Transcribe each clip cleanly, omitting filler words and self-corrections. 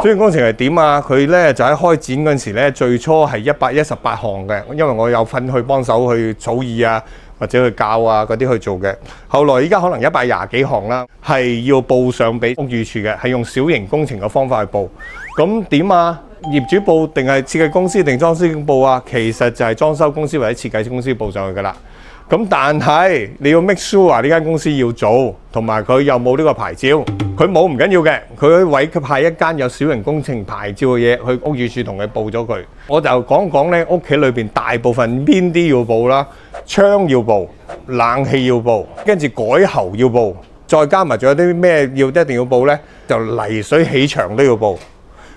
小型工程係點啊？佢咧就喺開展嗰陣時咧，最初係118項嘅，因為我有份去幫手去草擬啊，或者去教啊嗰啲去做嘅。後來依家可能120幾項啦，係要報上俾屋宇署嘅，係用小型工程嘅方法去報。咁點啊？業主報定係設計公司定裝修公司報啊？其實就係裝修公司或者設計公司報上去㗎啦。咁但係你要 make sure 話呢間公司要做，同埋佢有冇呢個牌照。佢冇唔緊要嘅，佢委派一間有小型工程牌照嘅嘢去屋宇署同佢報咗佢。我就講講咧，屋企裏邊大部分邊啲要報啦，窗要報，冷氣要報，跟住改喉要報，再加埋仲有啲咩要一定要報咧，就泥水起牆都要報。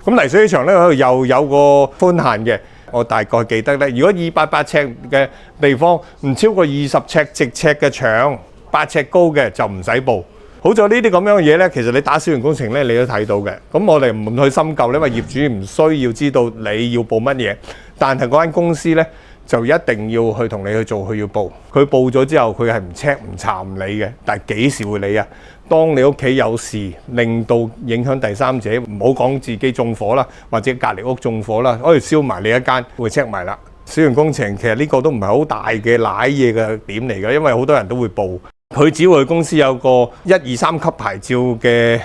咁泥水起牆咧，佢又有個寬限嘅。我大概記得咧，如果280尺嘅地方唔超過20尺直尺嘅牆，8尺高嘅就唔使報。好在呢啲咁樣嘅嘢咧，其實你打小型工程咧，你都睇到嘅。咁我哋唔去深究，因為業主唔需要知道你要報乜嘢，但係嗰間公司咧就一定要去同你去做，佢要報。佢報咗之後，佢係唔 check 唔查唔理嘅。但係幾時會理啊？當你屋企有事，令到影響第三者，唔好講自己縱火啦，或者隔離屋縱火啦，可以燒埋你一間，會 check 埋啦。小型工程其實呢個都唔係好大嘅瀨嘢嘅點嚟嘅，因為好多人都會報。佢只要佢公司有個1、2、3級牌照嘅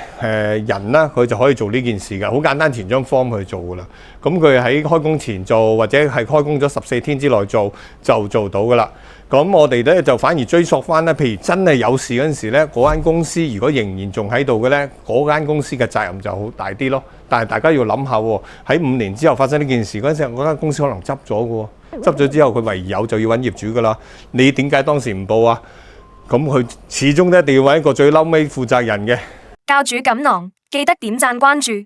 人啦，佢就可以做呢件事㗎。好簡單，填張 form 去做㗎啦。咁佢喺開工前做，或者係開工咗14天之內做，就做到㗎啦。咁我哋咧就反而追溯翻咧，譬如真係有事嗰陣時咧，嗰間公司如果仍然仲喺度嘅咧，嗰間公司嘅責任就好大啲咯。但係大家要諗下喎，喺5年之後發生呢件事嗰陣時，嗰間公司可能執咗㗎喎，執咗之後佢唯有就要揾業主㗎啦。你點解當時唔報啊？咁佢始終都一定要揾一個最嬲尾負責人嘅。教主錦囊，記得點讚關注。